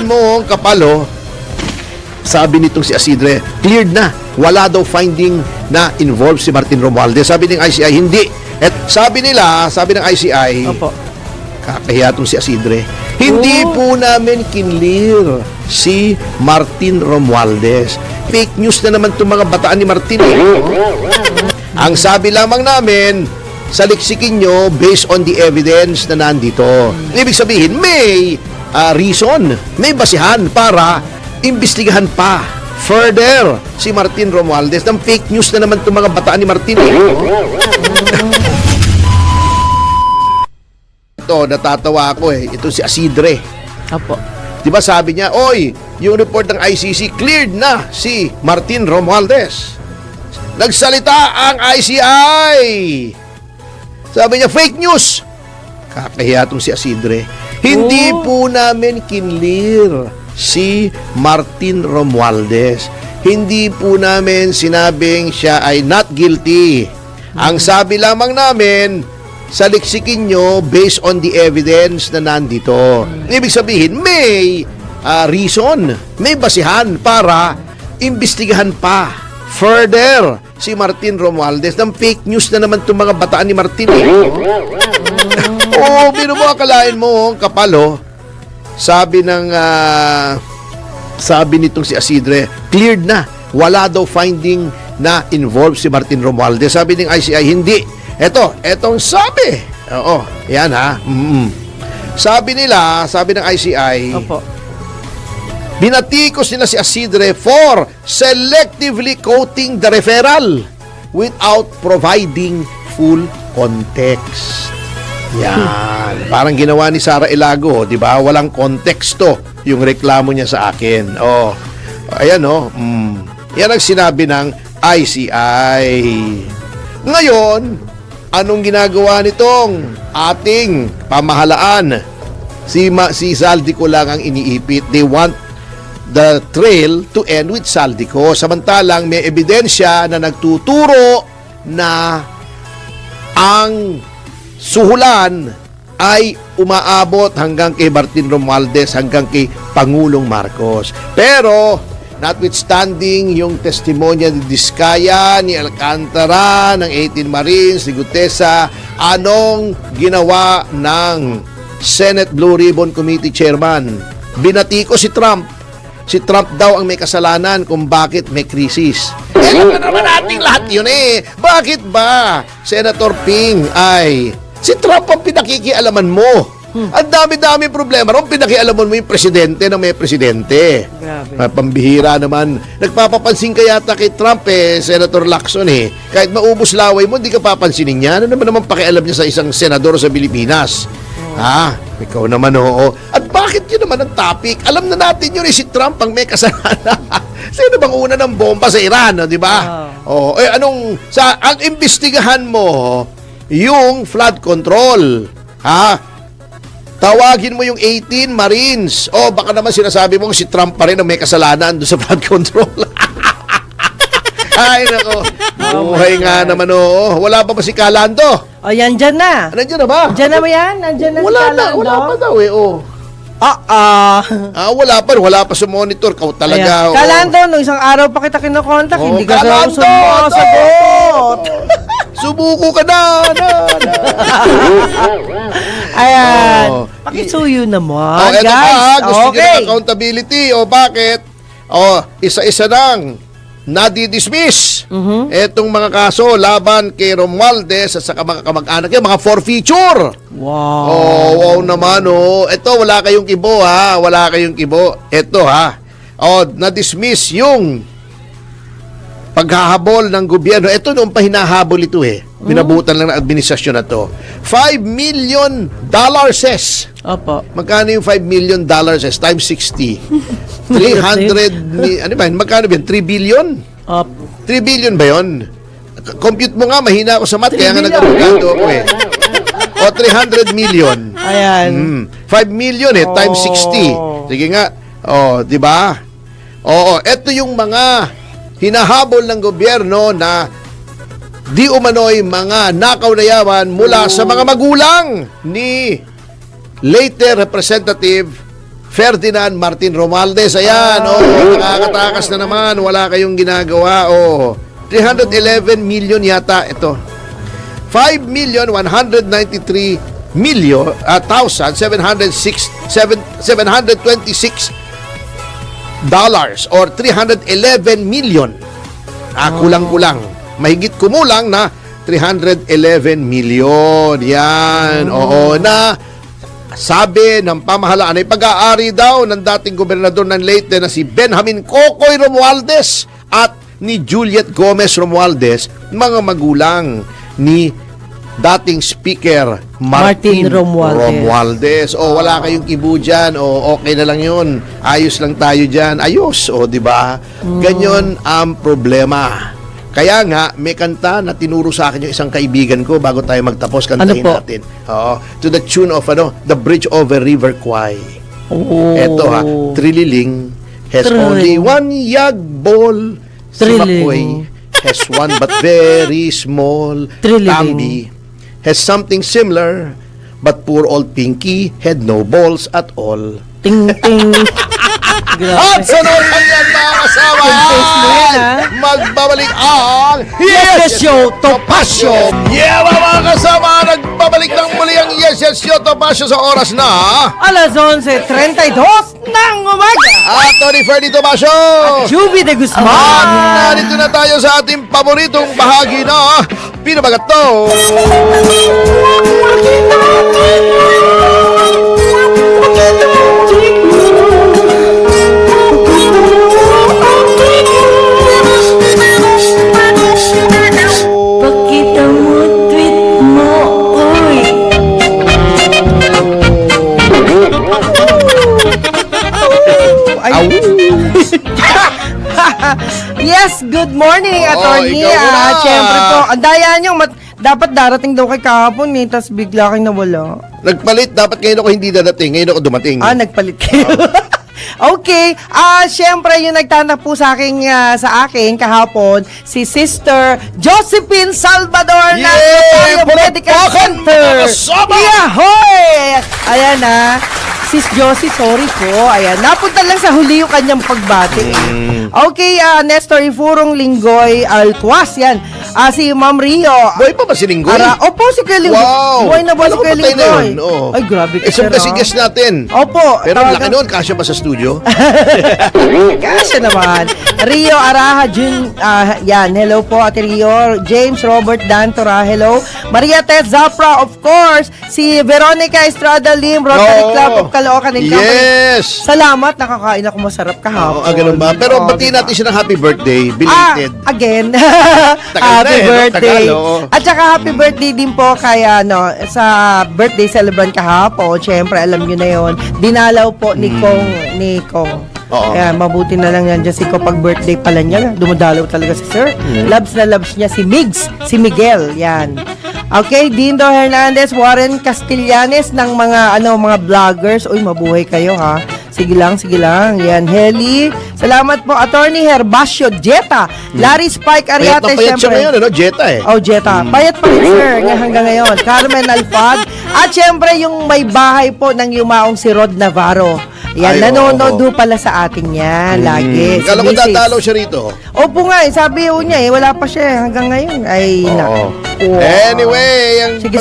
akalain mo, kapalo, sabi nitong si Isidre, cleared na. Wala daw finding na involved si Martin Romualdez. Sabi ng ICI, hindi. At sabi ng ICI, Opo. kakahiya itong si Isidre, hindi po namin kinlear si Martin Romualdez. Fake news na naman itong mga bataan ni Martin. Ang sabi lamang namin, saliksikin nyo based on the evidence na nandito. Ibig sabihin, may reason, may basihan para imbestigahan pa further si Martin Romualdez. Ng fake news na naman itong mga bataan ni Martin. Ito, natatawa ako Ito si Isidre. Opo. Diba sabi niya, oy, yung report ng ICC, cleared na si Martin Romualdez. Nagsalita ang ICI. Sabi niya, fake news. Kakahiya itong si Isidre. Hindi po namin kinlear si Martin Romualdez. Hindi po namin sinabing siya ay not guilty. Ang sabi lamang namin, saliksikin nyo based on the evidence na nandito. Ibig sabihin, may reason, may basihan para imbestigahan pa further si Martin Romualdez. Ng fake news na naman itong mga bataan ni Martin. Oo, mo, akalain mo, kapalo, sabi nitong si Isidre, cleared na. Wala daw finding na involved si Martin Romualdez. Sabi ng ICI, hindi. Etong sabi. Oo, yan ha. Sabi ng ICI, Opo. binatikos nila si Isidre for selectively quoting the referral without providing full context. Yan. Parang ginawa ni Sara Ilago, di ba? Walang konteksto yung reklamo niya sa akin. Ayan Yan ang sinabi ng ICI. Ngayon, anong ginagawa nitong ating pamahalaan? Si Saldico lang ang iniipit. They want the trail to end with Saldico. Samantalang may ebidensya na nagtuturo na ang suhulan ay umaabot hanggang kay Martin Romualdez, hanggang kay Pangulong Marcos. Pero, notwithstanding yung testimonya ni Diskaya, ni Alcantara, ng 18 Marines, ni Gutesa, anong ginawa ng Senate Blue Ribbon Committee Chairman? Binatiko si Trump. Si Trump daw ang may kasalanan kung bakit may krisis. Alam naman natin lahat yun Bakit ba, Senator Ping, ay si Trump ang pinakikialaman mo? Ang dami-dami problema ron, pinakialaman mo yung presidente na may presidente. Grabe. Pambihira naman. Nagpapapansin ka yata kay Trump Senator Lacson Kahit maubos laway mo, hindi ka papansinin niya. Ano naman pakialam niya sa isang senador sa Pilipinas? Ikaw naman At bakit yun naman ang topic? Alam na natin yun si Trump ang may kasalanan. Sino bang una ng bomba sa Iran, di ba? Ang imbestigahan mo yung flood control. Tawagin mo yung 18 Marines. Baka naman sinasabi mo si Trump pa rin ang may kasalanan doon sa flood control. Ay, nako. Buhay nga naman Wala pa ba si Calando? Yan dyan na. Nandiyan na ba? Dyan na ba yan? Nandyan na si Calando? Wala pa daw wala pa sa monitor. Kau talaga. Calando, nung isang araw pa kita kinokontak, hindi ka daw Calando, sumasagot. Subuko ka na. Ayan. Pakisuyo naman, Eto guys. gusto nyo ng accountability. Bakit? Isa-isa nang nadi-dismiss etong mga kaso laban kay Romualdez at saka mga kamag-anak niya, mga forfeiture. Wow. Wow naman Ito, wala kayong kibo Wala kayong kibo. Ito na-dismiss yung paghahabol ng gobyerno. Ito noong pa hinahabol ito Binabutan lang ng administrasyon na to. $5 million ses. Opo. Magkano yung $5 million ses times 60? 300 ano ba? Magkano ba yun? 3 billion? Opo. 3 billion ba yun? Compute mo nga, mahina ako sa math, kaya nga nag-arugado ako O 300 million. Ayan. 5 million times 60. Sige nga. Di ba? Ito yung mga hinahabol ng gobyerno na di umano'y mga nakaw na yaman mula sa mga magulang ni later Representative Ferdinand Martin Romualdez. Ayan, nakakatakas na naman. Wala kayong ginagawa. 311 million yata ito. 5,193,726 dollars or 311 million. Kulang-kulang. Mahigit kumulang na 311 million. Yan. Na sabi ng pamahalaan ay pag-aari daw ng dating gobernador ng Leyte na si Benjamin Cocoy Romualdez at ni Juliet Gomez Romualdez, mga magulang ni dating Speaker Martin Romualdez. Wala kayong kibu dyan. Okay na lang yun. Ayos lang tayo dyan. Ayos. Di ba? Ganyan ang problema. Kaya nga, may kanta na tinuro sa akin yung isang kaibigan ko bago tayo magtapos, kantahin natin. To the tune of The Bridge Over River Kwai. Eto Trililing has only one yag ball. Si Makoy has one but very small. Tambi has something similar, but poor old Pinky had no balls at all. Ting, ting. At sa noon yan, mga kasama, magbabalik ang Yes Show Topacio. Yeah, mga kasama, nagbabalik ng muli ang Yes Show Topacio sa oras na Alas 11:32 ng umaga. at Tony Ferdy Topacio. Juby de Guzman. Narito na tayo sa ating paboritong bahagi na Pinabagat to. Pakita mo tweet mo, uy. Yes, good morning, attorney. ikaw muna. Siyempre po, ang daya nyo, dapat darating daw kay kahapon tas bigla kayo nawala. Nagpalit, dapat ngayon ako hindi dadating, ngayon ako dumating. Nagpalit kayo. Okay, siyempre yung nagtanap po sa akin kahapon, si Sister Josephine Salvador ng Rosario Medical Center. Yahoy! Ayan Sis Josie, sorry po. Ayan, napunta lang sa huli yung kanyang pagbati. Okay, Nestor Ifurong Linggoy Altuas, yan. Si Ma'am Rio. Buhay pa ba si Linggoy? Opo, si Kuya Linggoy. Wow! Buhay na ba si Alam ko, Kuya patay na Linggoy? yun, oo. Ay, grabe ka, Isang kasi guest natin. Opo. Pero ang laki noon, kasya pa sa studio. Kasya naman. Rio Araha Jun, yan. Hello po, Ate Rio. James Robert Dantora, hello. Maria Tess Zapra, of course. Si Veronica Estrada Lim, Rotary Club of Caloocan and Company. Yes! Salamat, nakakain ako masarap kahapon. Ganun ba? Pero batiin natin siya ng happy birthday, belated. Again. Tagal Happy na no? birthday. Tagal, oo. At saka happy birthday din po kay sa birthday celebrant kahapon. Siyempre, alam nyo na yon. Dinalaw po ni Kong. Oo. Kaya mabuti na lang yan dyan si Kong pag birthday pala niya. Dumadalaw talaga si Sir. Loves na loves niya si Migs, si Miguel. Yan. Okay, Dindo Hernandez, Warren Castellanes ng mga vloggers. Uy, mabuhay kayo ha. Sige lang. Yan, Heli. Salamat po, Attorney Herbacio Jetta. Larry Spike Ariate, Payat siya ngayon, Jetta Jetta. Payat pa rin, sir, hanggang ngayon. Carmen Alfad. At syempre, yung may bahay po ng yumaong si Rod Navarro. Yan, nanonood ho pala sa atin yan, lagi. Si Kala ko Mrs. dadalaw siya rito. Opo nga, sabi ho niya, wala pa siya hanggang ngayon. Ay, Oo. naku. Anyway, ang Sige,